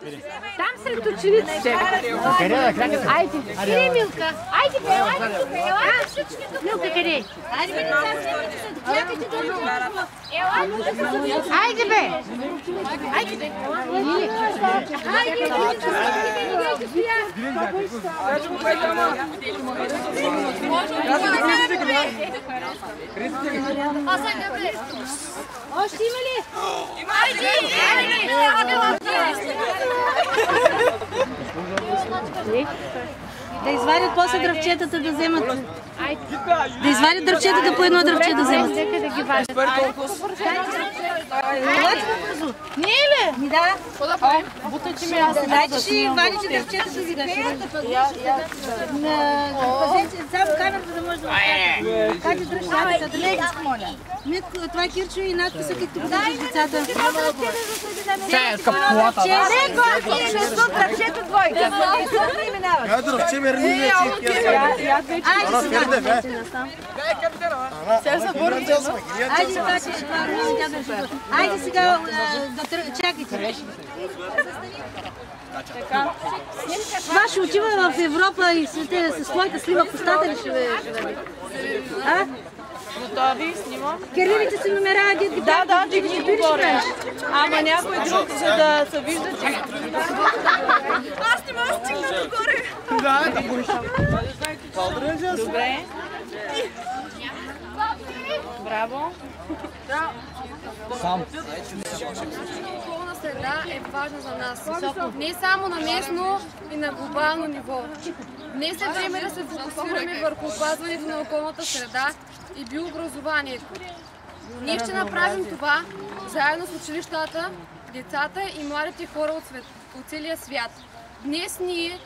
Там сред очевидците. Айде. Къде, Милка? Айде, бе, айде тук. Елате всички тук. Милка, къде? Айде, бе, деца, снимайте се. Чакайте тук. Айде, бе. Айде, бе. Айде, бе. Още има ли? Айде! Да извадят после дръвчетата да вземат. Да извадят дръвчетата по едно дръвче да вземат. Нека да ги вадят. Не е ли? Ми да. Бутачи ми аз. Дайте ще вадите дръвчетата си да ще. Пазете само камерата да може да го кажете дръвчетата. Да не моля. Това е Кирчо и надписа, като го държат децата. Чай, капулата. Не, това е дръвчето двойка. Я дръвче ме рни Айде сега, чакайте. Това ще отива в Европа и с твоята слива костата ли ще бъде? Готови, снимам. Кирилите си номера, дед ги Да, дигни горе. Ама някой друг, за да се вижда, че... Аз не мога да стигна догоре. Добре. Браво. Околна среда е важна за нас. Не само на местно и на глобално ниво. Днес е време да се фокусираме върху опазването на околната среда и биообразованието. Ние ще направим това заедно с училищата, децата и младите хора от целия свят. Днес ние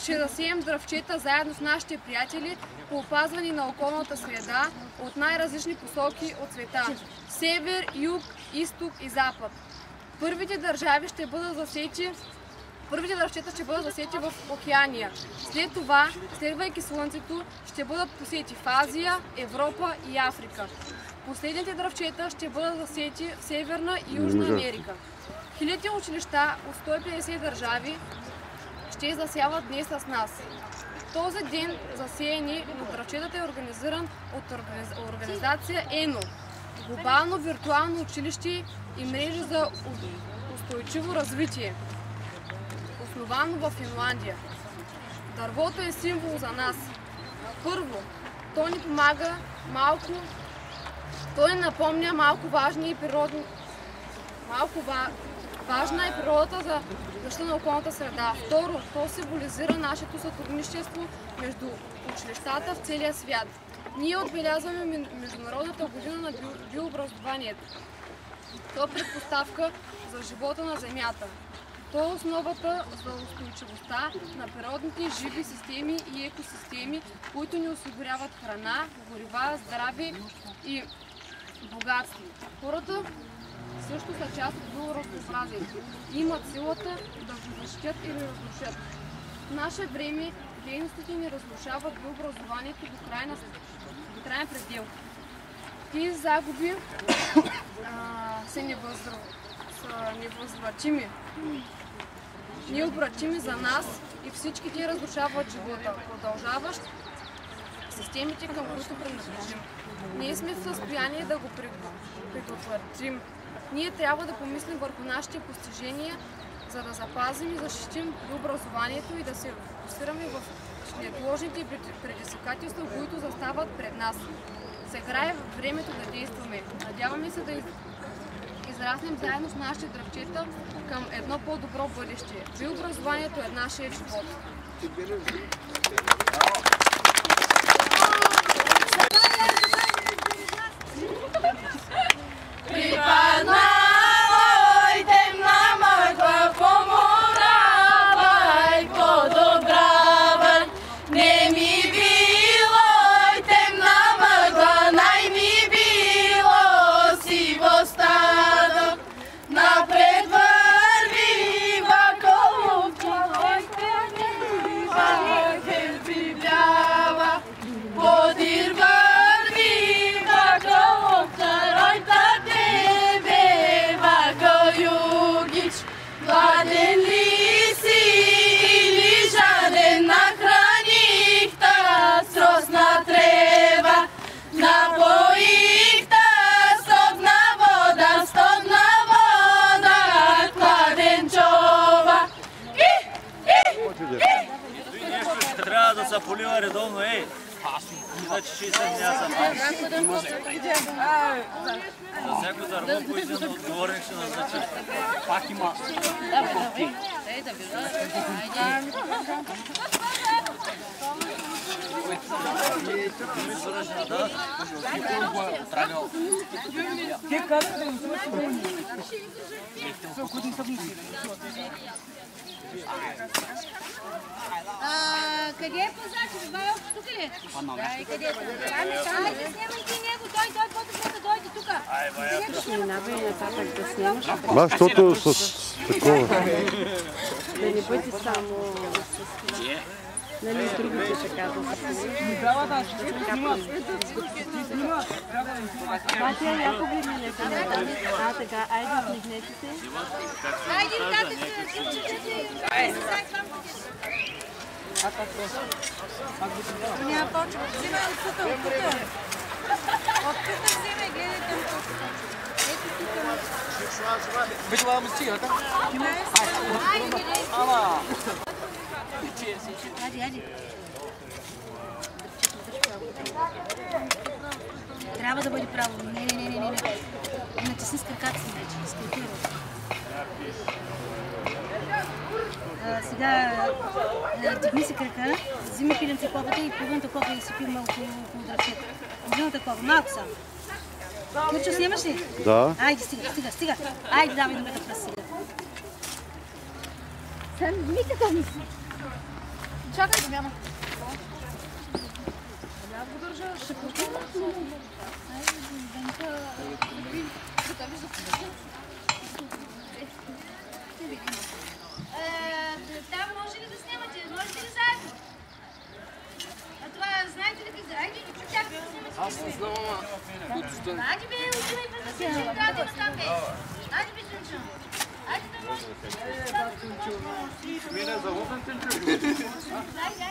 ще засеем дръвчета заедно с нашите приятели по опазване на околната среда от най-различни посоки от света – север, юг, изток и запад. Първите дръвчета ще бъдат засети в Океания. След това, следвайки Слънцето, ще бъдат посети в Азия, Европа и Африка. Последните дръвчета ще бъдат засети в Северна и Южна Америка. Хиляди училища от 150 държави ще засяват днес с нас. Този ден за сеяне на дръвчетата е организиран от организация ЕНО – Глобално виртуално училище и мрежа за устойчиво развитие, основано в Финландия. Дървото е символ за нас. Първо, то ни помага малко, то ни напомня важна е природата за защита на околната среда. Второ, то символизира нашето сътрудничество между училищата в целия свят. Ние отбелязваме Международната година на биообразованието. То е предпоставка за живота на Земята. То е основата за устойчивостта на природните живи системи и екосистеми, които ни осигуряват храна, горива, здраве и богатство. Хората също са част от биоразнообразието и имат силата да го защитят или разрушат. В наше време дейностите ни разрушават биообразованието до крайен предел. Тези загуби са невъзвратими. Необратими за нас и всички те разрушават живота, продължаващ системите, към които принадлежим. Ние сме в състояние да го предотвратим. Ние трябва да помислим върху нашите постижения, за да запазим и защитим биообразованието и да се фокусираме в неотложните предизвикателства, които застават пред нас. Сега е времето да действаме. Надяваме се да израснем заедно с нашите дръвчета към едно по-добро бъдеще. Биообразованието е нашия живот. Напред върви, вакъл, полива редовно, ей! Иначе ще се няма. За всяко дърво по един отговорник ще назначи. Пак има. Къде е пазачи? Баба, тук ли? Да, къде е? Айде, снимайте него, той по-добре да дойде тук. Да, защото с такова. Да не бъде само... Нали, другите така да се... Батя, яко ви минете? Така, айде, вмигнете се. Айде, ръката се. Няма почва. Взимай от тук, от тук. От тук взимай, гледайте от тук. Ето тук. Видела му стига, така? Айде. Трябва да бъде право. Не. Натисни с краката си, вече. Скрепира. Сега дигни си крака, взими пиленце копата и половината копа и сипи около дръвчета. Половината копа, малко само. Курчо, снимаш ли? Да. Айде, стига. Айде, давай другата пръст сега. Сам миката ми си. Чакай, Домяна. Аз го държа, ще пускам. Там може ли да снимате? Можете ли заедно? А това, знаете ли как? Айде, чак да снимате. Аз не знам, ама... Айде бе, отивай през да си, трябва да има там бе. Айде бе, Сенчо. Айде да може. Мине за лопен Сенчо. Айде.